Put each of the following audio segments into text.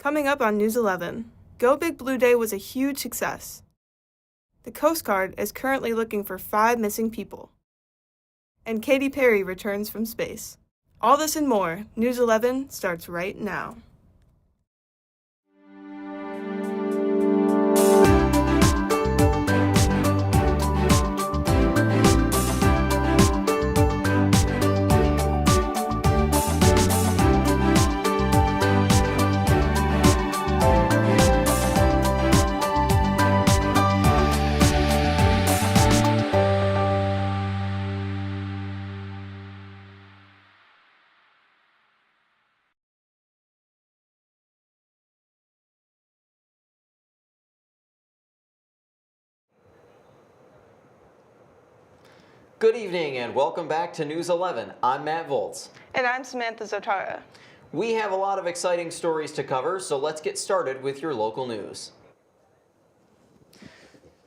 Coming up on News 11, Go Big Blue Day was a huge success. The Coast Guard is currently looking for 5 missing people. And Katy Perry returns from space. All this and more, News 11 starts right now. Good evening and welcome back to News 11. I'm Matt Volz. And I'm Samantha Zotara. We have a lot of exciting stories to cover, so let's get started with your local news.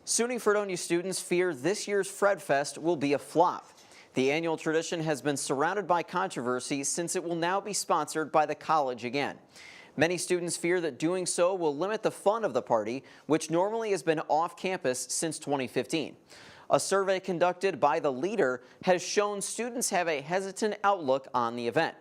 SUNY Fredonia students fear this year's Fred Fest will be a flop. The annual tradition has been surrounded by controversy since it will now be sponsored by the college again. Many students fear that doing so will limit the fun of the party, which normally has been off campus since 2015. A survey conducted by The Leader has shown students have a hesitant outlook on the event.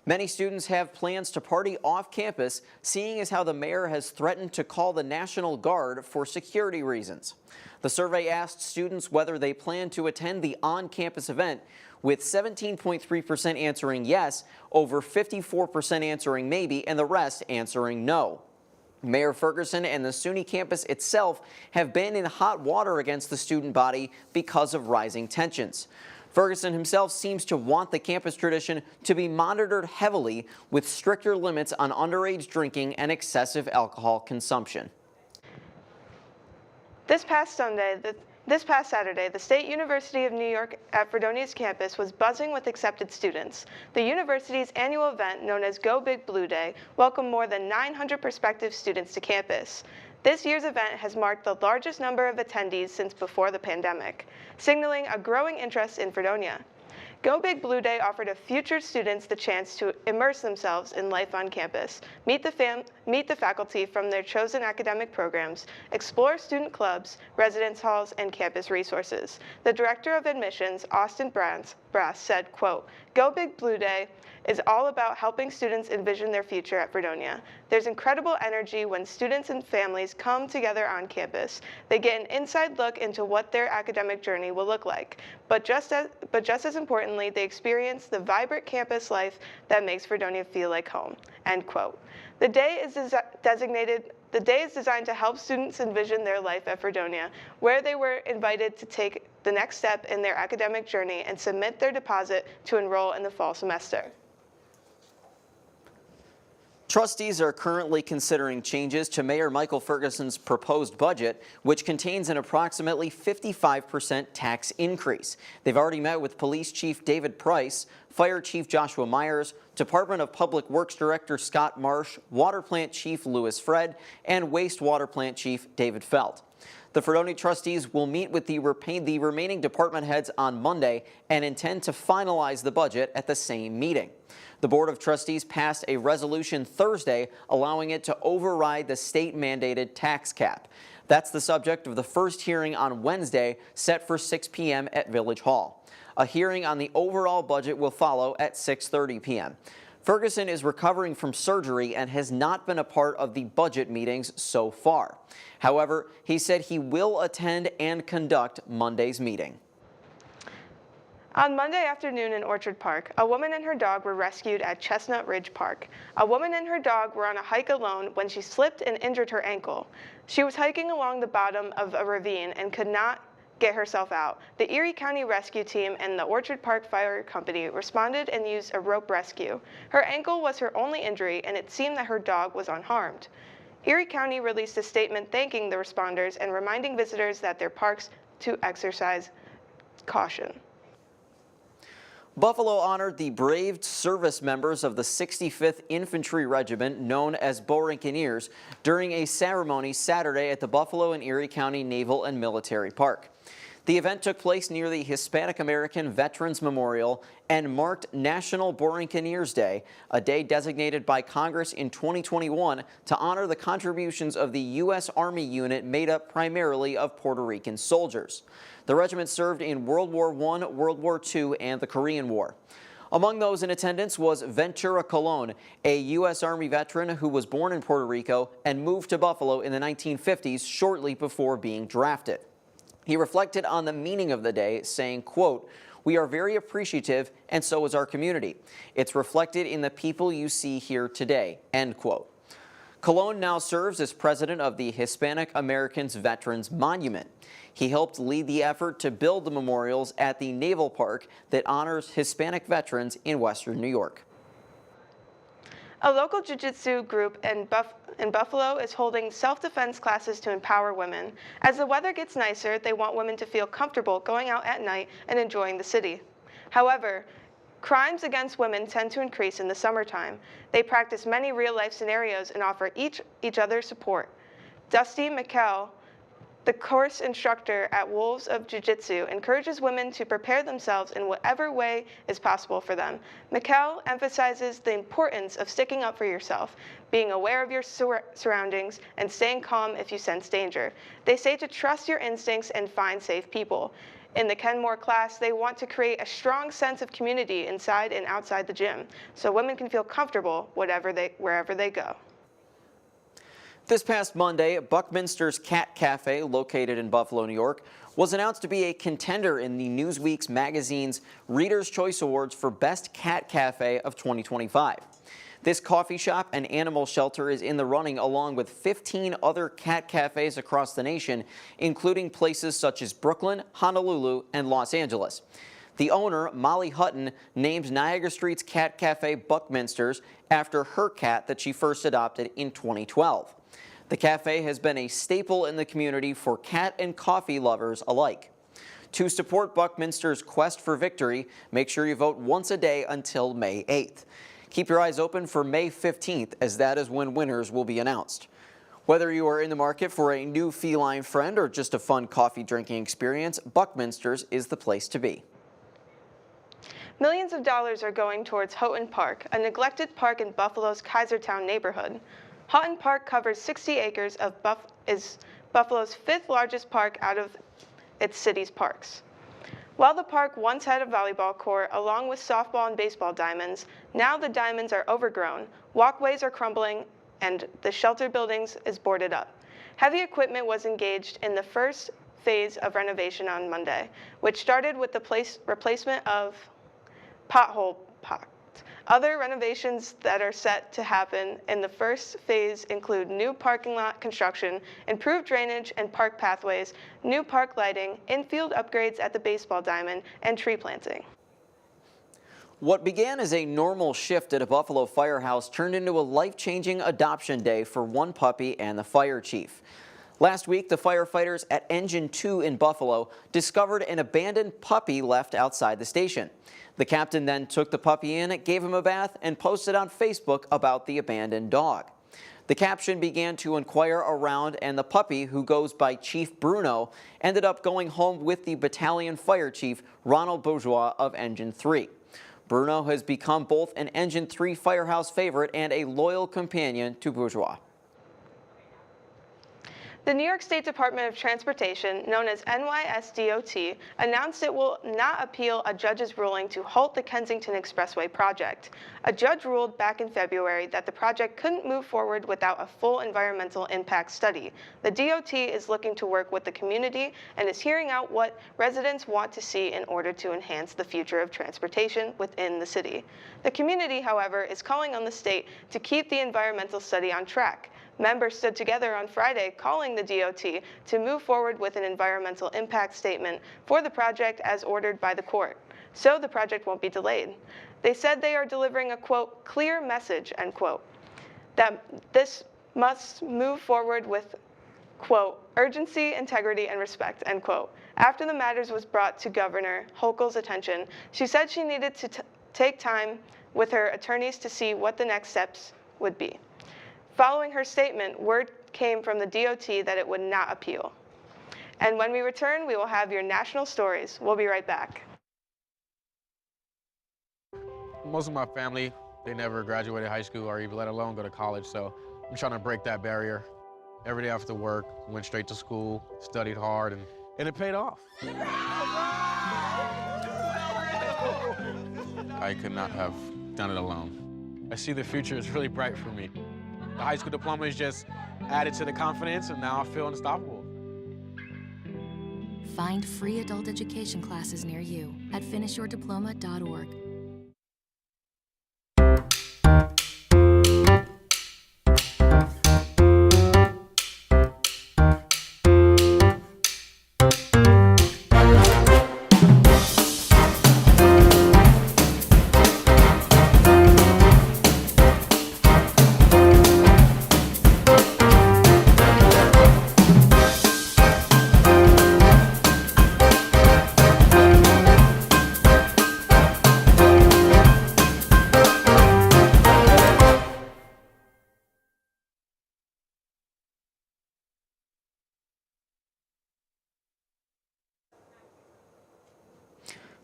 Many students have plans to party off campus, seeing as how the mayor has threatened to call the National Guard for security reasons. The survey asked students whether they plan to attend the on-campus event, with 17.3% answering yes, over 54% answering maybe, and the rest answering no. Mayor Ferguson and the SUNY campus itself have been in hot water against the student body because of rising tensions. Ferguson himself seems to want the campus tradition to be monitored heavily with stricter limits on underage drinking and excessive alcohol consumption. This past Saturday, the State University of New York at Fredonia's campus was buzzing with accepted students. The university's annual event, known as Go Big Blue Day, welcomed more than 900 prospective students to campus. This year's event has marked the largest number of attendees since before the pandemic, signaling a growing interest in Fredonia. Go Big Blue Day offered future students the chance to immerse themselves in life on campus, meet the faculty from their chosen academic programs, explore student clubs, residence halls, and campus resources. The director of admissions, Austin Brass, said, quote, "Go Big Blue Day is all about helping students envision their future at Fredonia. There's incredible energy when students and families come together on campus. They get an inside look into what their academic journey will look like. But just as importantly, they experience the vibrant campus life that makes Fredonia feel like home." End quote. The day is designed to help students envision their life at Fredonia, where they were invited to take the next step in their academic journey and submit their deposit to enroll in the fall semester. Trustees are currently considering changes to Mayor Michael Ferguson's proposed budget, which contains an approximately 55% tax increase. They've already met with Police Chief David Price, Fire Chief Joshua Myers, Department of Public Works Director Scott Marsh, Water Plant Chief Louis Fred, and Wastewater Plant Chief David Felt. The Fredonia trustees will meet with the remaining department heads on Monday and intend to finalize the budget at the same meeting. The Board of Trustees passed a resolution Thursday allowing it to override the state-mandated tax cap. That's the subject of the first hearing on Wednesday, set for 6 p.m. at Village Hall. A hearing on the overall budget will follow at 6:30 p.m. Ferguson is recovering from surgery and has not been a part of the budget meetings so far. However, he said he will attend and conduct Monday's meeting. On Monday afternoon in Orchard Park, a woman and her dog were rescued at Chestnut Ridge Park. A woman and her dog were on a hike alone when she slipped and injured her ankle. She was hiking along the bottom of a ravine and could not get herself out. The Erie County Rescue Team and the Orchard Park Fire Company responded and used a rope rescue. Her ankle was her only injury, and it seemed that her dog was unharmed. Erie County released a statement thanking the responders and reminding visitors that their parks to exercise caution. Buffalo honored the brave service members of the 65th Infantry Regiment, known as Borinqueniers, during a ceremony Saturday at the Buffalo and Erie County Naval and Military Park. The event took place near the Hispanic American Veterans Memorial and marked National Buccaneers Day, a day designated by Congress in 2021 to honor the contributions of the U.S. Army unit made up primarily of Puerto Rican soldiers. The regiment served in World War I, World War II, and the Korean War. Among those in attendance was Ventura Colon, a U.S. Army veteran who was born in Puerto Rico and moved to Buffalo in the 1950s shortly before being drafted. He reflected on the meaning of the day, saying, quote, "We are very appreciative, and so is our community. It's reflected in the people you see here today," end quote. Colon now serves as president of the Hispanic Americans Veterans Monument. He helped lead the effort to build the memorials at the Naval Park that honors Hispanic veterans in Western New York. A local jiu-jitsu group in Buffalo is holding self-defense classes to empower women. As the weather gets nicer, they want women to feel comfortable going out at night and enjoying the city. However, crimes against women tend to increase in the summertime. They practice many real-life scenarios and offer each other support. Dusty McKell, the course instructor at Wolves of Jiu-Jitsu, encourages women to prepare themselves in whatever way is possible for them. McKell emphasizes the importance of sticking up for yourself, being aware of your surroundings, and staying calm if you sense danger. They say to trust your instincts and find safe people. In the Kenmore class, they want to create a strong sense of community inside and outside the gym, so women can feel comfortable wherever they go. This past Monday, Buckminster's Cat Cafe, located in Buffalo, New York, was announced to be a contender in the Newsweek's magazine's Reader's Choice Awards for Best Cat Cafe of 2025. This coffee shop and animal shelter is in the running along with 15 other cat cafes across the nation, including places such as Brooklyn, Honolulu, and Los Angeles. The owner, Molly Hutton, named Niagara Street's Cat Cafe Buckminster's after her cat that she first adopted in 2012. The cafe has been a staple in the community for cat and coffee lovers alike. To support Buckminster's quest for victory, make sure you vote once a day until May 8th. Keep your eyes open for May 15th, as that is when winners will be announced. Whether you are in the market for a new feline friend or just a fun coffee drinking experience, Buckminster's is the place to be. Millions of dollars are going towards Houghton Park, a neglected park in Buffalo's Kaisertown neighborhood. Houghton Park covers 60 acres of is Buffalo's fifth largest park out of its city's parks. While the park once had a volleyball court along with softball and baseball diamonds, now the diamonds are overgrown, walkways are crumbling, and the shelter buildings is boarded up. Heavy equipment was engaged in the first phase of renovation on Monday, which started with the replacement of pothole pots. Other renovations that are set to happen in the first phase include new parking lot construction, improved drainage and park pathways, new park lighting, infield upgrades at the baseball diamond, and tree planting. What began as a normal shift at a Buffalo firehouse turned into a life-changing adoption day for one puppy and the fire chief. Last week, the firefighters at Engine 2 in Buffalo discovered an abandoned puppy left outside the station. The captain then took the puppy in, gave him a bath, and posted on Facebook about the abandoned dog. The caption began to inquire around, and the puppy, who goes by Chief Bruno, ended up going home with the battalion fire chief, Ronald Bourgeois of Engine 3. Bruno has become both an Engine 3 firehouse favorite and a loyal companion to Bourgeois. The New York State Department of Transportation, known as NYSDOT, announced it will not appeal a judge's ruling to halt the Kensington Expressway project. A judge ruled back in February that the project couldn't move forward without a full environmental impact study. The DOT is looking to work with the community and is hearing out what residents want to see in order to enhance the future of transportation within the city. The community, however, is calling on the state to keep the environmental study on track. Members stood together on Friday calling the DOT to move forward with an environmental impact statement for the project as ordered by the court, so the project won't be delayed. They said they are delivering a, quote, clear message, end quote, that this must move forward with, quote, urgency, integrity, and respect, end quote. After the matters was brought to Governor Hochul's attention, she said she needed to take time with her attorneys to see what the next steps would be. Following her statement, word came from the DOT that it would not appeal. And when we return, we will have your national stories. We'll be right back. Most of my family, they never graduated high school or even let alone go to college, so I'm trying to break that barrier. Every day after work, went straight to school, studied hard, and it paid off. I could not have done it alone. I see the future is really bright for me. The high school diploma is just added to the confidence, and now I feel unstoppable. Find free adult education classes near you at finishyourdiploma.org.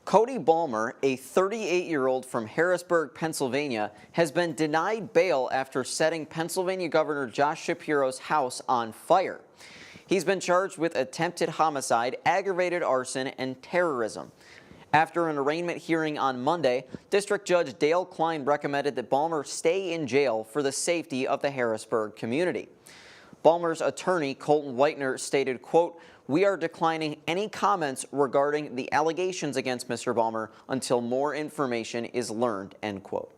Cody Balmer, a 38-year-old from Harrisburg, Pennsylvania, has been denied bail after setting Pennsylvania Governor Josh Shapiro's house on fire. He's been charged with attempted homicide, aggravated arson, and terrorism. After an arraignment hearing on Monday, District Judge Dale Klein recommended that Balmer stay in jail for the safety of the Harrisburg community. Balmer's attorney, Colton Whitener, stated, quote, "We are declining any comments regarding the allegations against Mr. Balmer until more information is learned," end quote.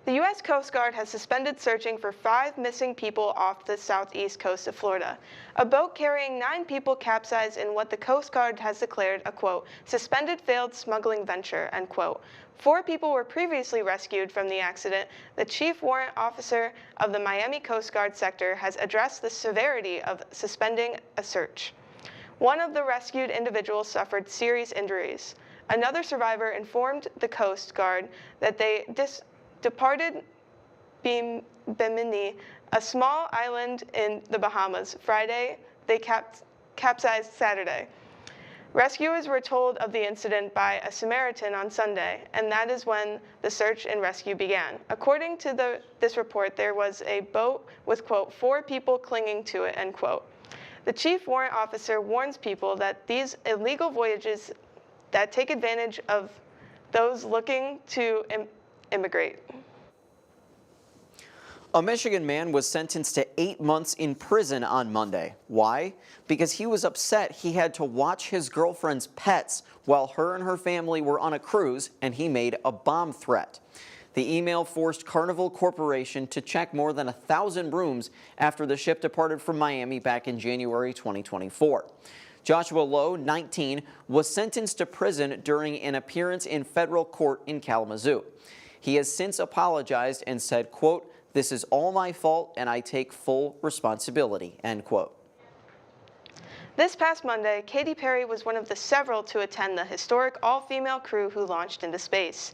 The U.S. Coast Guard has suspended searching for 5 missing people off the southeast coast of Florida. A boat carrying 9 people capsized in what the Coast Guard has declared a, quote, "suspended failed smuggling venture," end quote. 4 people were previously rescued from the accident. The chief warrant officer of the Miami Coast Guard sector has addressed the severity of suspending a search. One of the rescued individuals suffered serious injuries. Another survivor informed the Coast Guard that they departed Bimini, a small island in the Bahamas, Friday. They capsized Saturday. Rescuers were told of the incident by a Samaritan on Sunday, and that is when the search and rescue began. According to this report, there was a boat with, quote, 4 people clinging to it, end quote. The chief warrant officer warns people that these illegal voyages that take advantage of those looking to immigrate. A Michigan man was sentenced to 8 months in prison on Monday. Why? Because he was upset he had to watch his girlfriend's pets while her and her family were on a cruise, and he made a bomb threat. The email forced Carnival Corporation to check more than 1,000 rooms after the ship departed from Miami back in January 2024. Joshua Lowe, 19, was sentenced to prison during an appearance in federal court in Kalamazoo. He has since apologized and said, quote, "This is all my fault and I take full responsibility," end quote. This past Monday, Katy Perry was one of the several to attend the historic all-female crew who launched into space.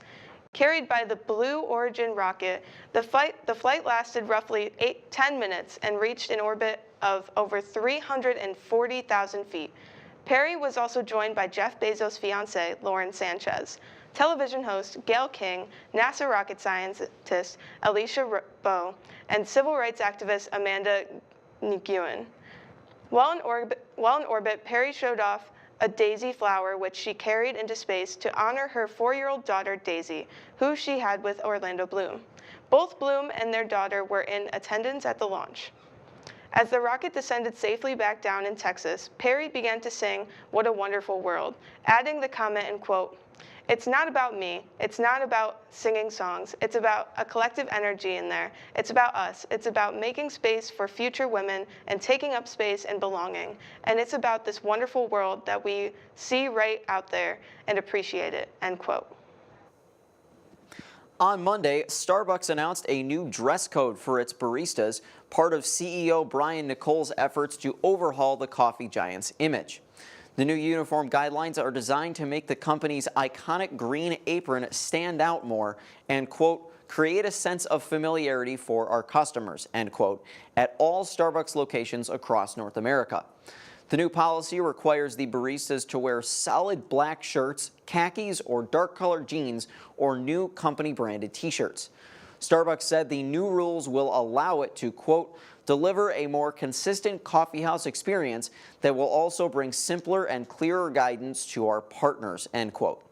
Carried by the Blue Origin rocket, the flight lasted roughly 10 minutes and reached an orbit of over 340,000 feet. Perry was also joined by Jeff Bezos' fiancée, Lauren Sanchez, television host Gayle King, NASA rocket scientist Alicia Bowe, and civil rights activist Amanda Nguyen. While in orbit, Perry showed off a daisy flower which she carried into space to honor her 4-year-old daughter Daisy, who she had with Orlando Bloom. Both Bloom and their daughter were in attendance at the launch. As the rocket descended safely back down in Texas, Perry began to sing "What a Wonderful World," adding the comment and quote, "It's not about me. It's not about singing songs. It's about a collective energy in there. It's about us. It's about making space for future women and taking up space and belonging. And it's about this wonderful world that we see right out there and appreciate it," end quote. On Monday, Starbucks announced a new dress code for its baristas, part of CEO Brian Nicole's efforts to overhaul the coffee giant's image. The new uniform guidelines are designed to make the company's iconic green apron stand out more and, quote, create a sense of familiarity for our customers, end quote, at all Starbucks locations across North America. The new policy requires the baristas to wear solid black shirts, khakis or dark colored jeans, or new company branded t-shirts. Starbucks said the new rules will allow it to, quote, deliver a more consistent coffeehouse experience that will also bring simpler and clearer guidance to our partners, end quote.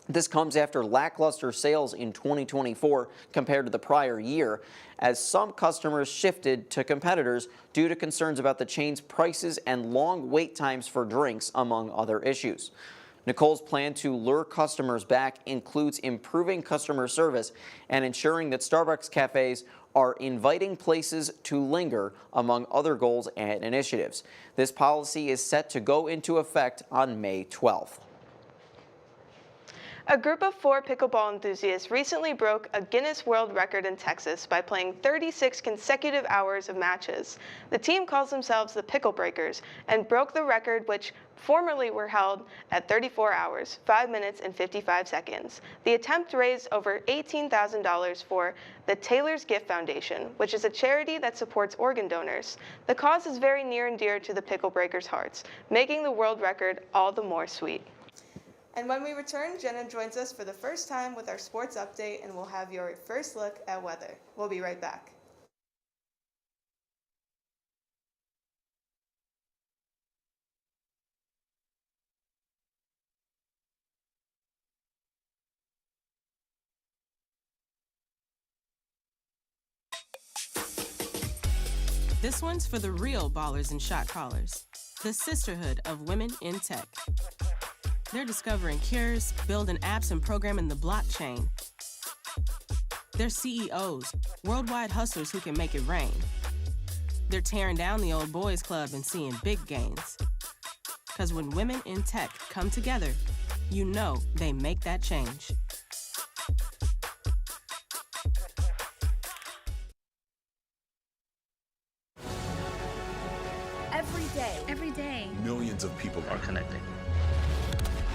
This comes after lackluster sales in 2024 compared to the prior year, as some customers shifted to competitors due to concerns about the chain's prices and long wait times for drinks, among other issues. Nicole's plan to lure customers back includes improving customer service and ensuring that Starbucks cafes are inviting places to linger, among other goals and initiatives. This policy is set to go into effect on May 12th. A group of 4 pickleball enthusiasts recently broke a Guinness World Record in Texas by playing 36 consecutive hours of matches. The team calls themselves the Pickle Breakers and broke the record, which formerly were held at 34 hours, 5 minutes and 55 seconds. The attempt raised over $18,000 for the Taylor's Gift Foundation, which is a charity that supports organ donors. The cause is very near and dear to the Pickle Breakers' hearts, making the world record all the more sweet. And when we return, Jenna joins us for the first time with our sports update, and we'll have your first look at weather. We'll be right back. This one's for the real ballers and shot callers, the Sisterhood of Women in Tech. They're discovering cures, building apps, and programming the blockchain. They're CEOs, worldwide hustlers who can make it rain. They're tearing down the old boys club and seeing big gains. Because when women in tech come together, you know they make that change. Every day, millions of people are connecting.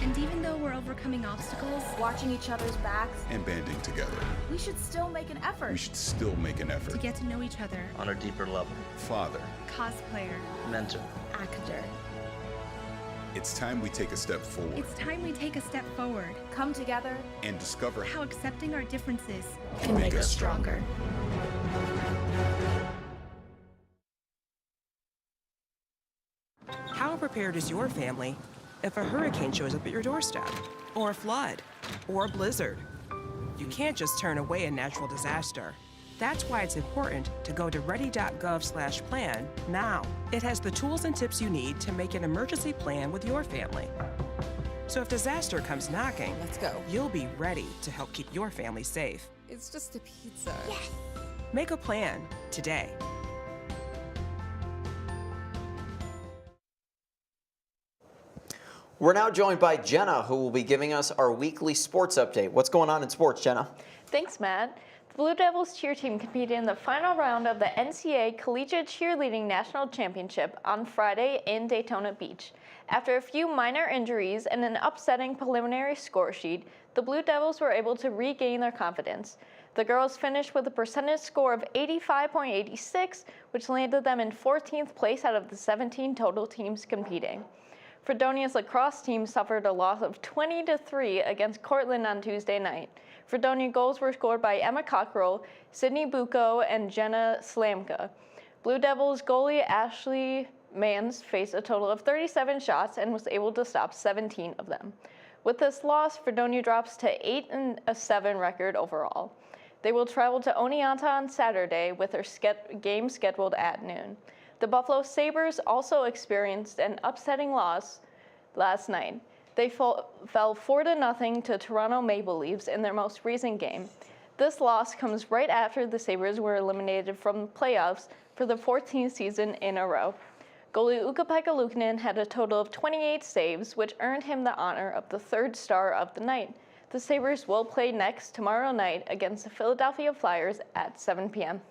And even though we're overcoming obstacles, watching each other's backs, And banding together. we should still make an effort. We should still make an effort. to get to know each other, on a deeper level. Father, cosplayer, Mentor. Actor. it's time we take a step forward it's time we take a step forward. Come together. and discover How accepting our differences Can make us stronger. How prepared is your family if a hurricane shows up at your doorstep, or a flood, or a blizzard? You can't just turn away a natural disaster. That's why it's important to go to ready.gov/plan now. It has the tools and tips you need to make an emergency plan with your family. So if disaster comes knocking, Let's go. you'll be ready to help keep your family safe. It's just a pizza. Make a plan today. We're now joined by Jenna, who will be giving us our weekly sports update. What's going on in sports, Jenna? Thanks, Matt. The Blue Devils cheer team competed in the final round of the NCAA Collegiate Cheerleading National Championship on Friday in Daytona Beach. After a few minor injuries and an upsetting preliminary score sheet, the Blue Devils were able to regain their confidence. The girls finished with a percentage score of 85.86, which landed them in 14th place out of the 17 total teams competing. Fredonia's lacrosse team suffered a loss of 20-3 against Cortland on Tuesday night. Fredonia goals were scored by Emma Cockrell, Sydney Bucco, and Jenna Slamka. Blue Devils goalie Ashley Mans faced a total of 37 shots and was able to stop 17 of them. With this loss, Fredonia drops to 8-7 record overall. They will travel to Oneonta on Saturday with their game scheduled at noon. The Buffalo Sabres also experienced an upsetting loss last night. They fell 4-0 to Toronto Maple Leafs in their most recent game. This loss comes right after the Sabres were eliminated from the playoffs for the 14th season in a row. Goalie Ukko-Pekka Luukkonen had a total of 28 saves, which earned him the honor of the third star of the night. The Sabres will play next tomorrow night against the Philadelphia Flyers at 7 p.m.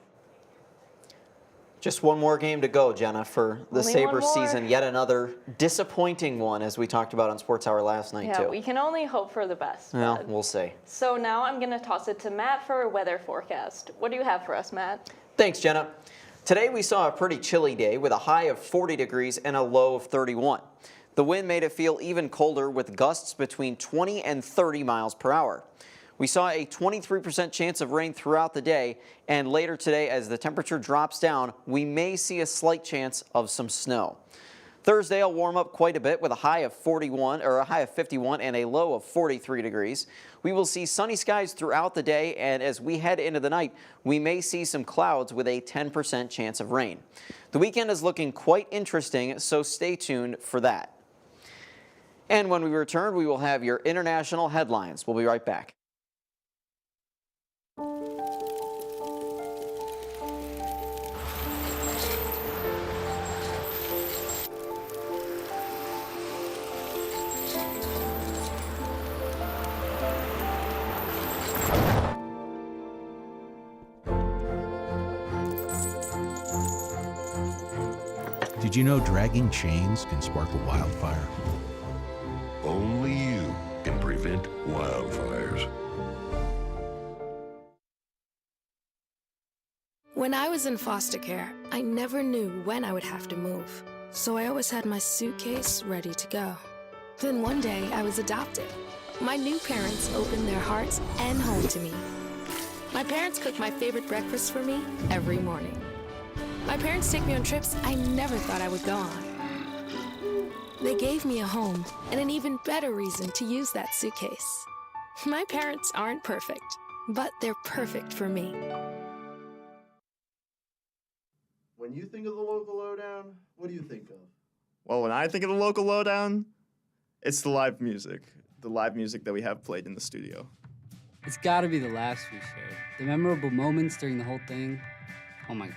Just one more game to go, Jenna, for the Only Sabres one more. season. Yet another disappointing one, as we talked about on Sports Hour last night, Yeah, too. we can only hope for the best. Well, but- we'll see. So now I'm going to toss it to Matt for a weather forecast. What do you have for us, Matt? Thanks, Jenna. Today we saw a pretty chilly day with a high of 40 degrees and a low of 31. The wind made it feel even colder with gusts between 20 and 30 miles per hour. We saw a 23% chance of rain throughout the day, and later today, as the temperature drops down, we may see a slight chance of some snow. Thursday will warm up quite a bit with a high of 51 and a low of 43 degrees. We will see sunny skies throughout the day, and as we head into the night, we may see some clouds with a 10% chance of rain. The weekend is looking quite interesting, so stay tuned for that. And when we return, we will have your international headlines. We'll be right back. Did you know dragging chains can spark a wildfire? Only you can prevent wildfires. When I was in foster care, I never knew when I would have to move. So I always had my suitcase ready to go. Then one day I was adopted. My new parents opened their hearts and home to me. My parents cook my favorite breakfast for me every morning. My parents take me on trips I never thought I would go on. They gave me a home and an even better reason to use that suitcase. My parents aren't perfect, but they're perfect for me. When you think of the local lowdown, what do you think of? Well, when I think of the local lowdown, it's the live music that we have played in the studio. It's got to be the laughs we shared. The memorable moments during the whole thing. Oh my God,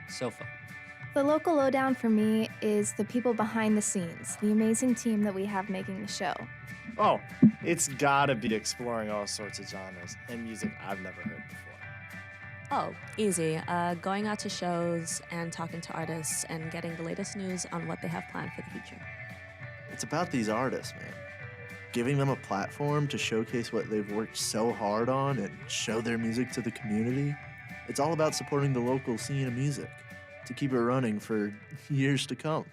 so fun. The local lowdown for me is the people behind the scenes, the amazing team that we have making the show. Oh, it's gotta be exploring all sorts of genres and music I've never heard before. Oh, easy. Going out to shows and talking to artists and getting the latest news on what they have planned for the future. It's about these artists, man. Giving them a platform to showcase what they've worked so hard on and show their music to the community. It's all about supporting the local scene of music to keep it running for years to come.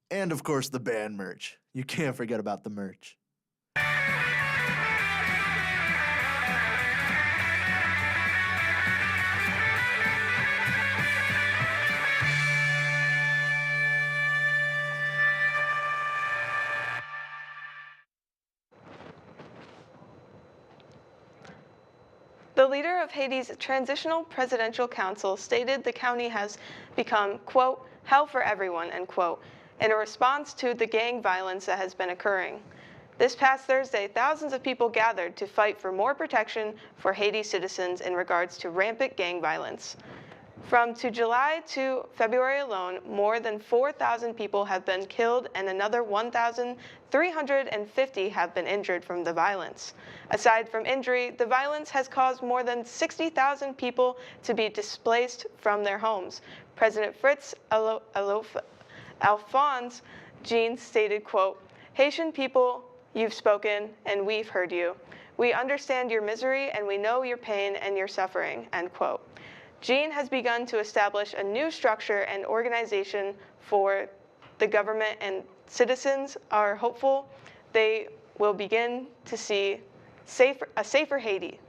And of course, the band merch. You can't forget about the merch. The leader of Haiti's Transitional Presidential Council stated the county has become, quote, hell for everyone, end quote, in a response to the gang violence that has been occurring. This past Thursday, thousands of people gathered to fight for more protection for Haiti citizens in regards to rampant gang violence. From July to February alone, more than 4,000 people have been killed and another 1,350 have been injured from the violence. Aside from injury, the violence has caused more than 60,000 people to be displaced from their homes. President Fritz Alphonse Jean stated, quote, Haitian people, you've spoken and we've heard you. We understand your misery and we know your pain and your suffering, end quote. Jean has begun to establish a new structure and organization for the government, and citizens are hopeful they will begin to see a safer Haiti.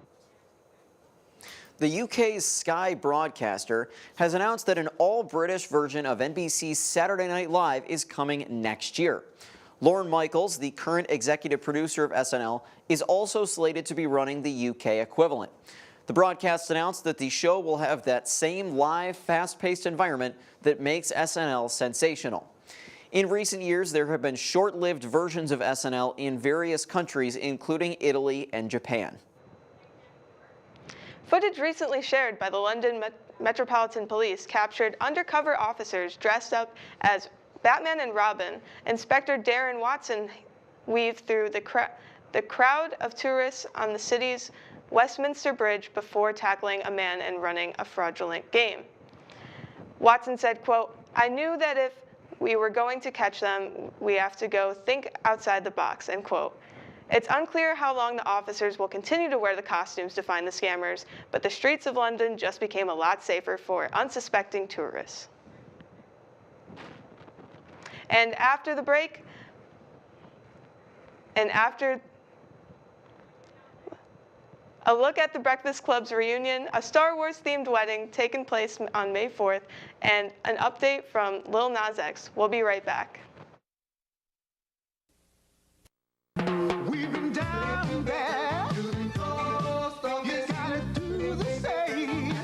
The UK's Sky broadcaster has announced that an all-British version of NBC's Saturday Night Live is coming next year. Lorne Michaels, the current executive producer of SNL, is also slated to be running the UK equivalent. The broadcast announced that the show will have that same live, fast-paced environment that makes SNL sensational. In recent years, there have been short-lived versions of SNL in various countries, including Italy and Japan. Footage recently shared by the London Metropolitan Police captured undercover officers dressed up as Batman and Robin. Inspector Darren Watson weaved through the crowd of tourists on the city's Westminster Bridge before tackling a man and running a fraudulent game. Watson said, quote, "I knew that if we were going to catch them, we have to go think outside the box," end quote. It's unclear how long the officers will continue to wear the costumes to find the scammers, but the streets of London just became a lot safer for unsuspecting tourists. And after the break, a look at the Breakfast Club's reunion, a Star Wars-themed wedding taking place on May 4th, and an update from Lil Nas X. We'll be right back. We've been down there. You gotta do the same.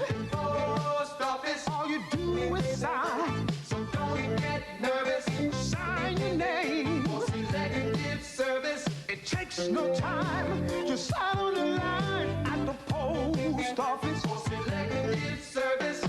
All you do is sign. So don't get nervous. Sign your name. For selective service. It takes no time. Just sign on the line at the post office. For selective service.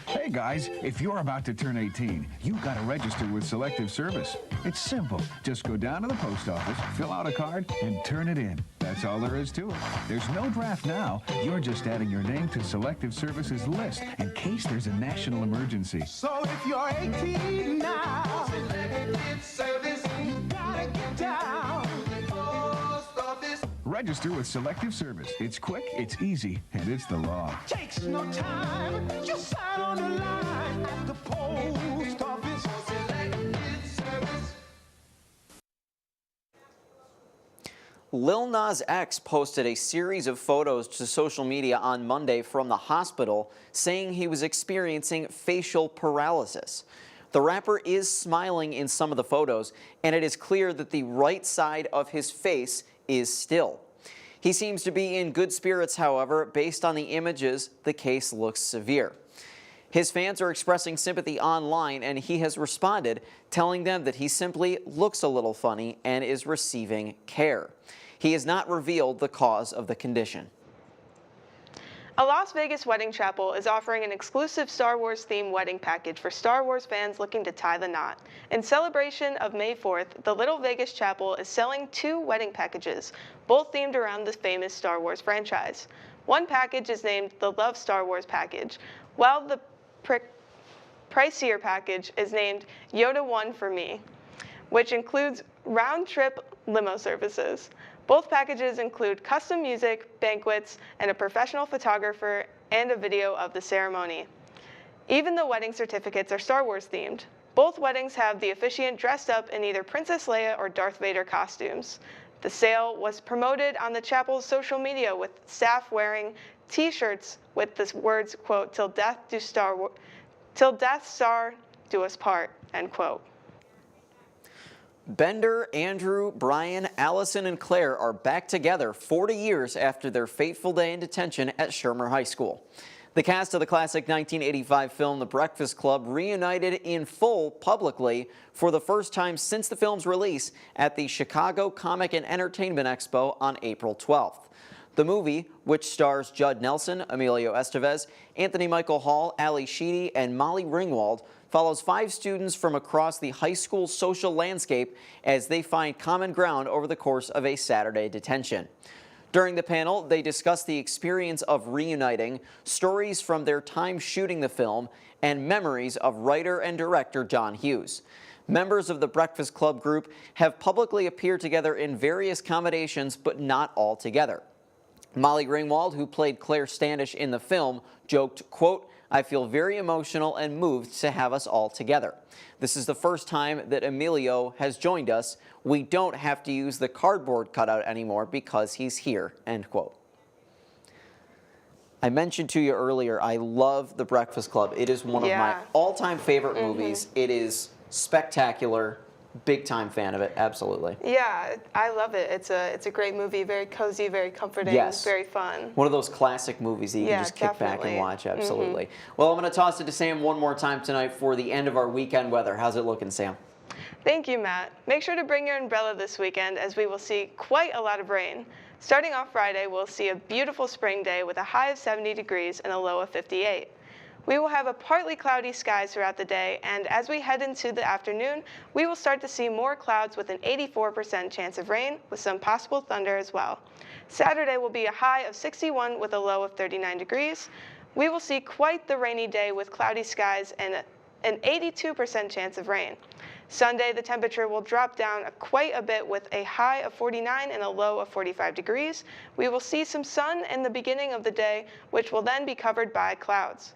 Hey guys, if you're about to turn 18, you've got to register with Selective Service. It's simple. Just go down to the post office, fill out a card, and turn it in. That's all there is to it. There's no draft now. You're just adding your name to Selective Service's list in case there's a national emergency. So if you're 18 now, Selective Service, you gotta get down to the post office. Register with Selective Service. It's quick, it's easy, and it's the law. Takes no time. Just sign on the line at the post office. Selective Service. Lil Nas X posted a series of photos to social media on Monday from the hospital, saying he was experiencing facial paralysis. The rapper is smiling in some of the photos, and it is clear that the right side of his face is still. He seems to be in good spirits, however. Based on the images, the case looks severe. His fans are expressing sympathy online, and he has responded, telling them that he simply looks a little funny and is receiving care. He has not revealed the cause of the condition. A Las Vegas wedding chapel is offering an exclusive Star Wars-themed wedding package for Star Wars fans looking to tie the knot. In celebration of May 4th, the Little Vegas Chapel is selling 2 wedding packages, both themed around the famous Star Wars franchise. One package is named the Love Star Wars package, while the pricier package is named Yoda One for Me, which includes round-trip limo services. Both packages include custom music, banquets, and a professional photographer and a video of the ceremony. Even the wedding certificates are Star Wars themed. Both weddings have the officiant dressed up in either Princess Leia or Darth Vader costumes. The sale was promoted on the chapel's social media, with staff wearing t-shirts with the words, quote, till death star do us part, end quote. Bender, Andrew, Brian, Allison, and Claire are back together 40 years after their fateful day in detention at Shermer High School. The cast of the classic 1985 film The Breakfast Club reunited in full publicly for the first time since the film's release at the Chicago Comic and Entertainment Expo on April 12th. The movie, which stars Judd Nelson, Emilio Estevez, Anthony Michael Hall, Ali Sheedy, and Molly Ringwald, follows 5 students from across the high school social landscape as they find common ground over the course of a Saturday detention. During the panel, they discuss the experience of reuniting, stories from their time shooting the film, and memories of writer and director John Hughes. Members of the Breakfast Club group have publicly appeared together in various combinations, but not all together. Molly Ringwald, who played Claire Standish in the film, joked, quote, "I feel very emotional and moved to have us all together. This is the first time that Emilio has joined us. We don't have to use the cardboard cutout anymore because he's here," end quote. I mentioned to you earlier, I love The Breakfast Club. It is one of my all-time favorite movies. It is spectacular. Big time fan of it, absolutely. Yeah, I love it. It's a great movie, very cozy, very comforting, very fun. One of those classic movies that you can just kick back and watch, absolutely. Well, I'm going to toss it to Sam one more time tonight for the end of our weekend weather. How's it looking, Sam? Thank you, Matt. Make sure to bring your umbrella this weekend, as we will see quite a lot of rain. Starting off Friday, we'll see a beautiful spring day with a high of 70 degrees and a low of 58. We will have a partly cloudy skies throughout the day, and as we head into the afternoon, we will start to see more clouds with an 84% chance of rain, with some possible thunder as well. Saturday will be a high of 61 with a low of 39 degrees. We will see quite the rainy day with cloudy skies and an 82% chance of rain. Sunday, the temperature will drop down quite a bit with a high of 49 and a low of 45 degrees. We will see some sun in the beginning of the day, which will then be covered by clouds.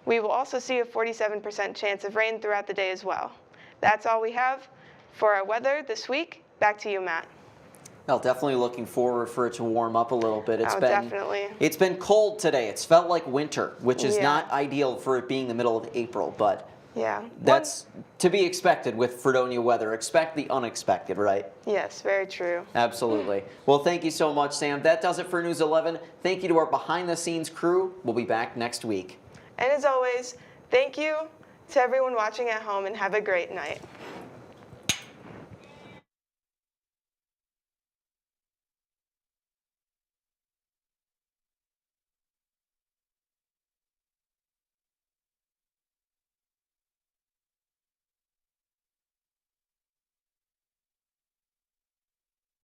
We will also see a 47% chance of rain throughout the day as well. That's all we have for our weather this week. Back to you, Matt. Well, definitely looking forward for it to warm up a little bit. Definitely. It's been cold today. It's felt like winter, which is Yeah. not ideal for it being the middle of April, but Yeah. that's to be expected with Fredonia weather. Expect the unexpected, right? Yes, very true. Absolutely. Well, thank you so much, Sam. That does it for News 11. Thank you to our behind-the-scenes crew. We'll be back next week. And as always, thank you to everyone watching at home and have a great night.